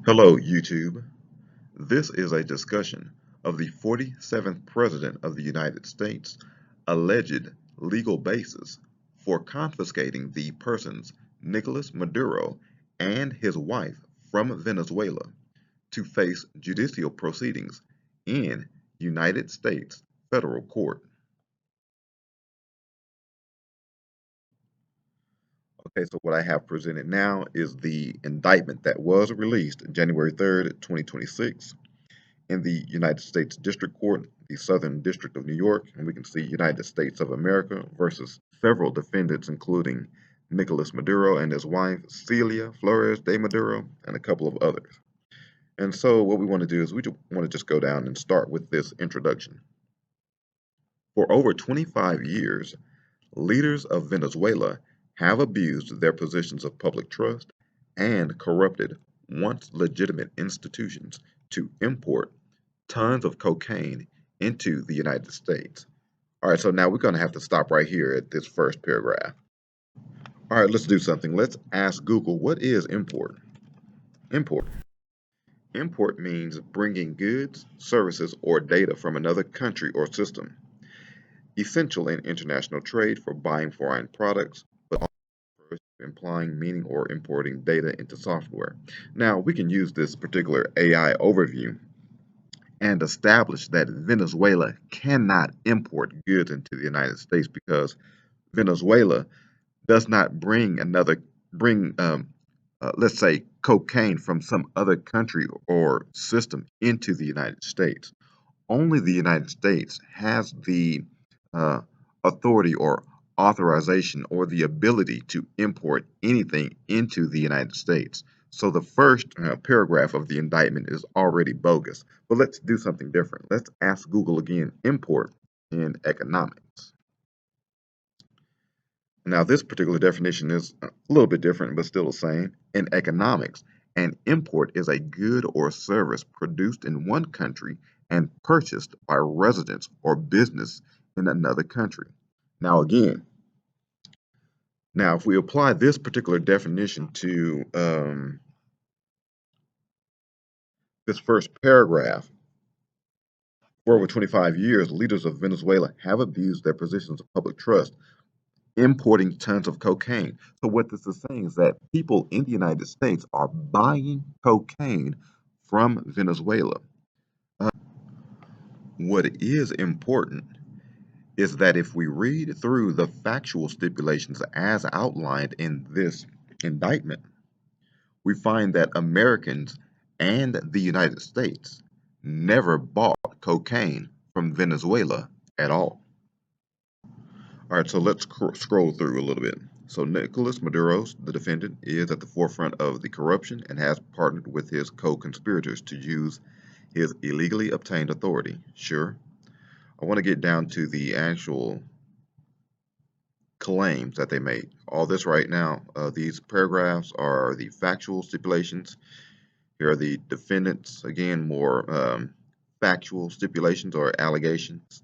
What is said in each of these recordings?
Hello, YouTube. This is a discussion of the 47th President of the United States' alleged legal basis for confiscating the persons Nicolas Maduro and his wife from Venezuela to face judicial proceedings in United States federal court. Okay, so what I have presented now is the indictment that was released January 3rd, 2026. In the United States District Court, the Southern District of New York, and we can see United States of America versus several defendants, including Nicolas Maduro and his wife, Celia Flores de Maduro, and a couple of others. And so what we want to do is we want to just go down and start with this introduction. For over 25 years, leaders of Venezuela have abused their positions of public trust and corrupted once legitimate institutions to import tons of cocaine into the United States. All right, so now we're going to have to stop right here at this first paragraph. All right, let's do something. Let's ask Google, what is import? Import. Import means bringing goods, services, or data from another country or system, essential in international trade for buying foreign products, but also implying meaning or importing data into software. Now, we can use this particular AI overview and establish that Venezuela cannot import goods into the United States because Venezuela does not bring let's say cocaine from some other country or system into the United States. Only the United States has the uh, authority or authorization or the ability to import anything into the United States. So the first paragraph of the indictment is already bogus. But let's do something different. Let's ask Google again, import in economics. Now, this particular definition is a little bit different, but still the same. In economics, an import is a good or service produced in one country and purchased by residents or business in another country. Now, again, now if we apply this particular definition to this first paragraph, for over 25 years, leaders of Venezuela have abused their positions of public trust importing tons of cocaine. So what this is saying is that people in the United States are buying cocaine from Venezuela. Uh, what is important is that if we read through the factual stipulations as outlined in this indictment, we find that Americans and the United States never bought cocaine from Venezuela at all. All right, so let's scroll through a little bit. So Nicolas Maduro, the defendant, is at the forefront of the corruption and has partnered with his co-conspirators to use his illegally obtained authority. Sure. I want to get down to the actual claims that they made. All this right now, these paragraphs are the factual stipulations. Here are the defendants, again, more factual stipulations or allegations.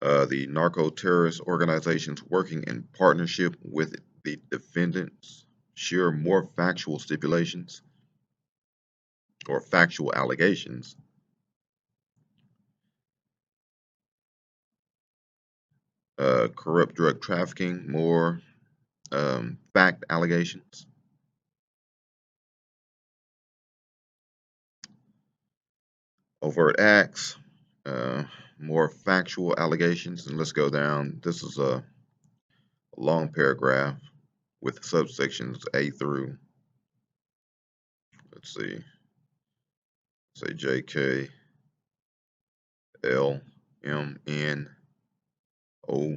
The narco terrorist organizations working in partnership with the defendants share more factual stipulations or factual allegations. Corrupt drug trafficking, more fact allegations. Overt acts, uh, more factual allegations. And let's go down. This is a long paragraph with subsections A through, let's see, say JK, L, M, N, O,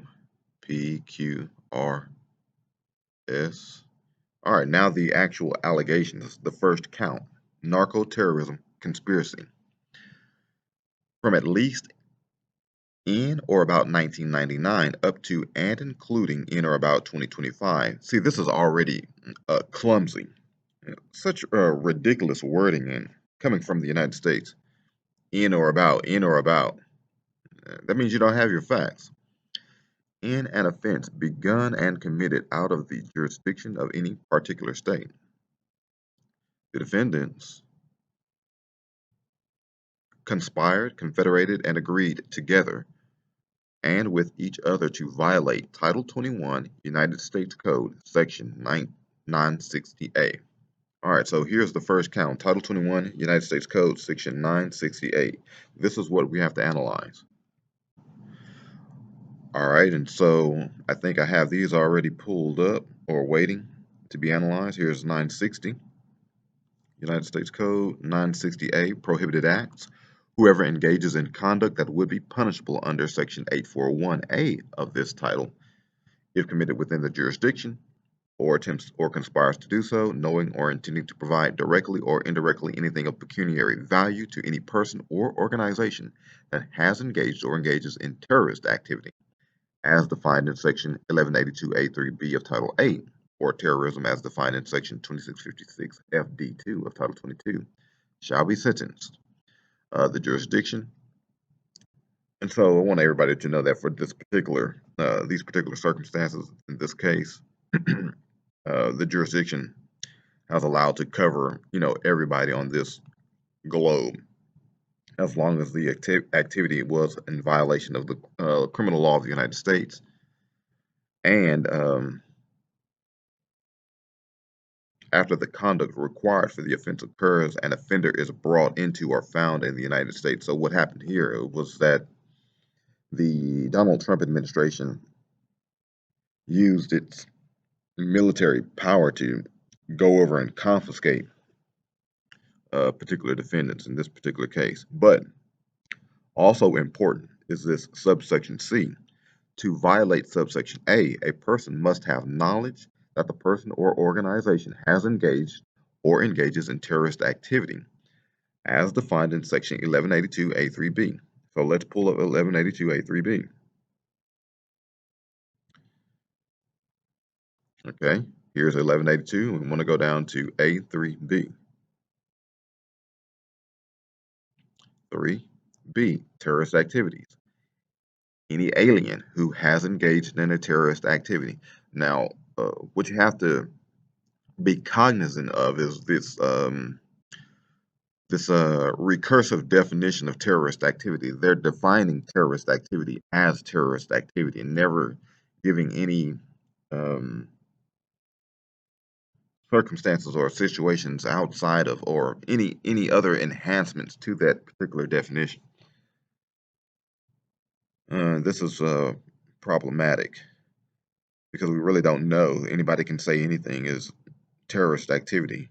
P, Q, R, S. All right, now the actual allegations. The first count, narco terrorism conspiracy. From at least in or about 1999 up to and including in or about 2025. See, this is already clumsy. Such ridiculous wording and coming from the United States. In or about, in or about. That means you don't have your facts. in an offense begun and committed out of the jurisdiction of any particular state. The defendants conspired, confederated, and agreed together and with each other to violate Title 21 United States Code, Section 960A. All right, so here's the first count. Title 21 United States Code, Section 968. This is what we have to analyze. All right, and so I think I have these already pulled up or waiting to be analyzed. Here's 960, United States Code, 960A, Prohibited Acts. Whoever engages in conduct that would be punishable under Section 841A of this title, if committed within the jurisdiction, or attempts or conspires to do so, knowing or intending to provide directly or indirectly anything of pecuniary value to any person or organization that has engaged or engages in terrorist activity, as defined in Section 1182A3B of Title 8, or terrorism as defined in Section 2656 FD2 of Title 22, shall be sentenced. The jurisdiction. And so I want everybody to know that for this particular, these particular circumstances, in this case, the jurisdiction has allowed to cover, everybody on this globe, as long as the activity was in violation of the criminal law of the United States, and after the conduct required for the offense occurs, an offender is brought into or found in the United States. So what happened here was that the Donald Trump administration used its military power to go over and confiscate particular defendants in this particular case. But also important is this subsection C. To violate subsection A person must have knowledge that the person or organization has engaged or engages in terrorist activity, as defined in Section 1182A3B. So let's pull up 1182A3B. Okay, here's 1182. We want to go down to A3B. 3B, terrorist activities. Any alien who has engaged in a terrorist activity. Now, what you have to be cognizant of is this recursive definition of terrorist activity. They're defining terrorist activity as terrorist activity and never giving any um, circumstances or situations outside of or any other enhancements to that particular definition. This is problematic because we really don't know. Anybody can say anything is terrorist activity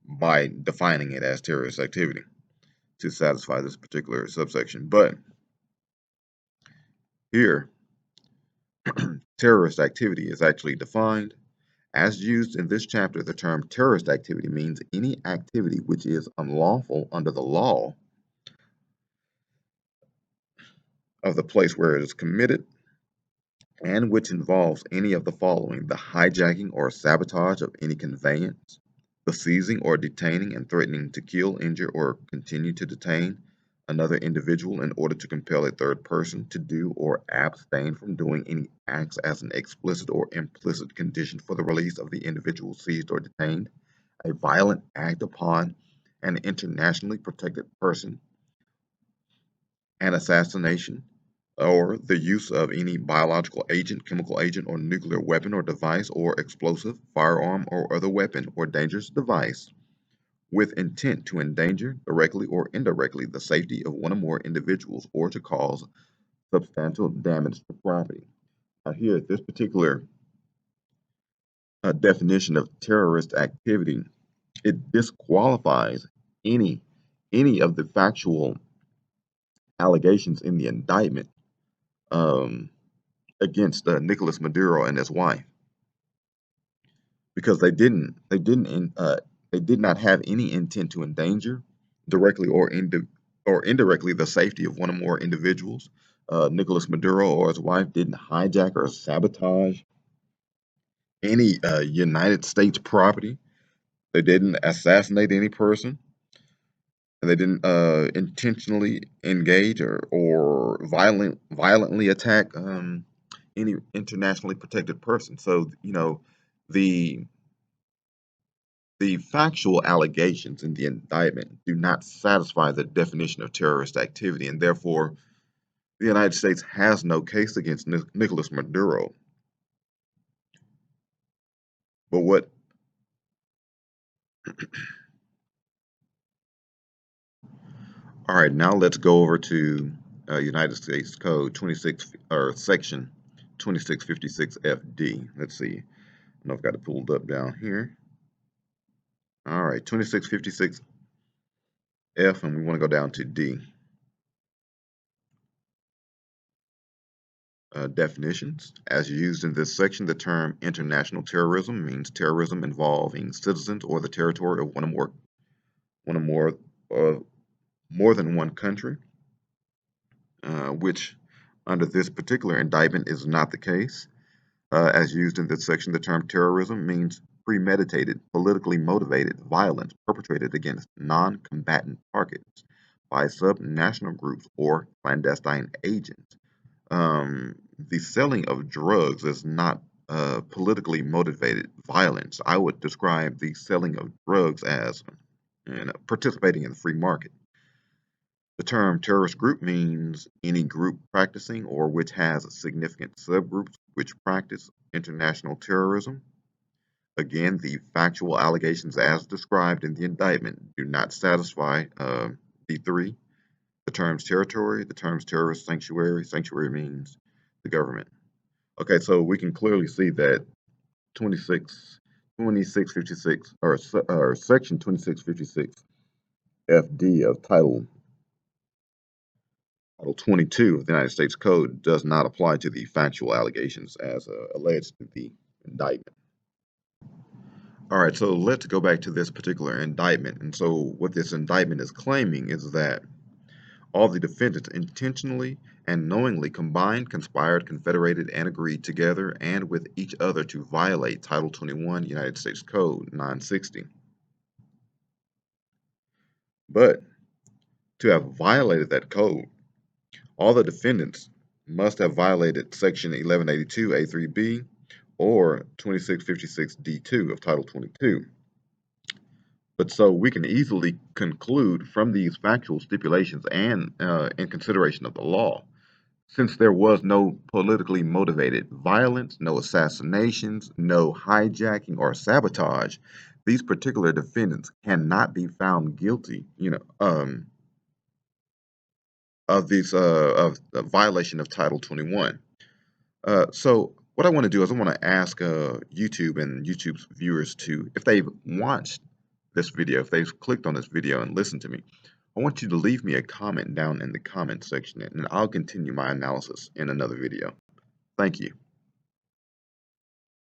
by defining it as terrorist activity to satisfy this particular subsection. But here, terrorist activity is actually defined. As used in this chapter, the term terrorist activity means any activity which is unlawful under the law of the place where it is committed and which involves any of the following: the hijacking or sabotage of any conveyance, the seizing or detaining and threatening to kill, injure, or continue to detain another individual in order to compel a third person to do or abstain from doing any acts as an explicit or implicit condition for the release of the individual seized or detained, a violent act upon an internationally protected person, an assassination, or the use of any biological agent, chemical agent, or nuclear weapon or device, or explosive, firearm, or other weapon or dangerous device with intent to endanger, directly or indirectly, the safety of one or more individuals or to cause substantial damage to property. Now, here, this particular definition of terrorist activity, it disqualifies any any of the factual allegations in the indictment um, against Nicolas Maduro and his wife, because they did not have any intent to endanger, directly or indirectly, the safety of one or more individuals. Nicolas Maduro or his wife didn't hijack or sabotage any United States property. They didn't assassinate any person, and they didn't intentionally engage or violently attack any internationally protected person. So, the the factual allegations in the indictment do not satisfy the definition of terrorist activity, and therefore the United States has no case against Nicolas Maduro. But what All right, now let's go over to United States Code 26 or Section 2656 FD. Let's see. I know I've got it pulled up down here. All right, 2656 F, and we want to go down to D. Definitions. As used in this section, the term international terrorism means terrorism involving citizens or the territory of one or more, more than one country, which under this particular indictment is not the case. As used in this section, the term terrorism means premeditated, politically motivated violence perpetrated against non-combatant targets by subnational groups or clandestine agents. The selling of drugs is not politically motivated violence. I would describe the selling of drugs as participating in the free market. The term terrorist group means any group practicing or which has significant subgroups which practice international terrorism. Again, the factual allegations as described in the indictment do not satisfy D3. The terms territory, the terms terrorist sanctuary, sanctuary means the government. Okay, so we can clearly see that 2656 or section 2656 FD of Title 22 of the United States Code does not apply to the factual allegations as alleged in the indictment. All right, so let's go back to this particular indictment. And so what this indictment is claiming is that all the defendants intentionally and knowingly combined, conspired, confederated, and agreed together and with each other to violate Title 21 United States Code 960. But to have violated that code, all the defendants must have violated Section 1182 A3B or 2656 D2 of Title 22. But so we can easily conclude from these factual stipulations and in consideration of the law, since there was no politically motivated violence, no assassinations, no hijacking or sabotage, these particular defendants cannot be found guilty, of these of the violation of Title 21. So what I want to do is I want to ask YouTube and YouTube's viewers to, if they've watched this video, if they've clicked on this video and listened to me, I want you to leave me a comment down in the comment section, and I'll continue my analysis in another video. Thank you.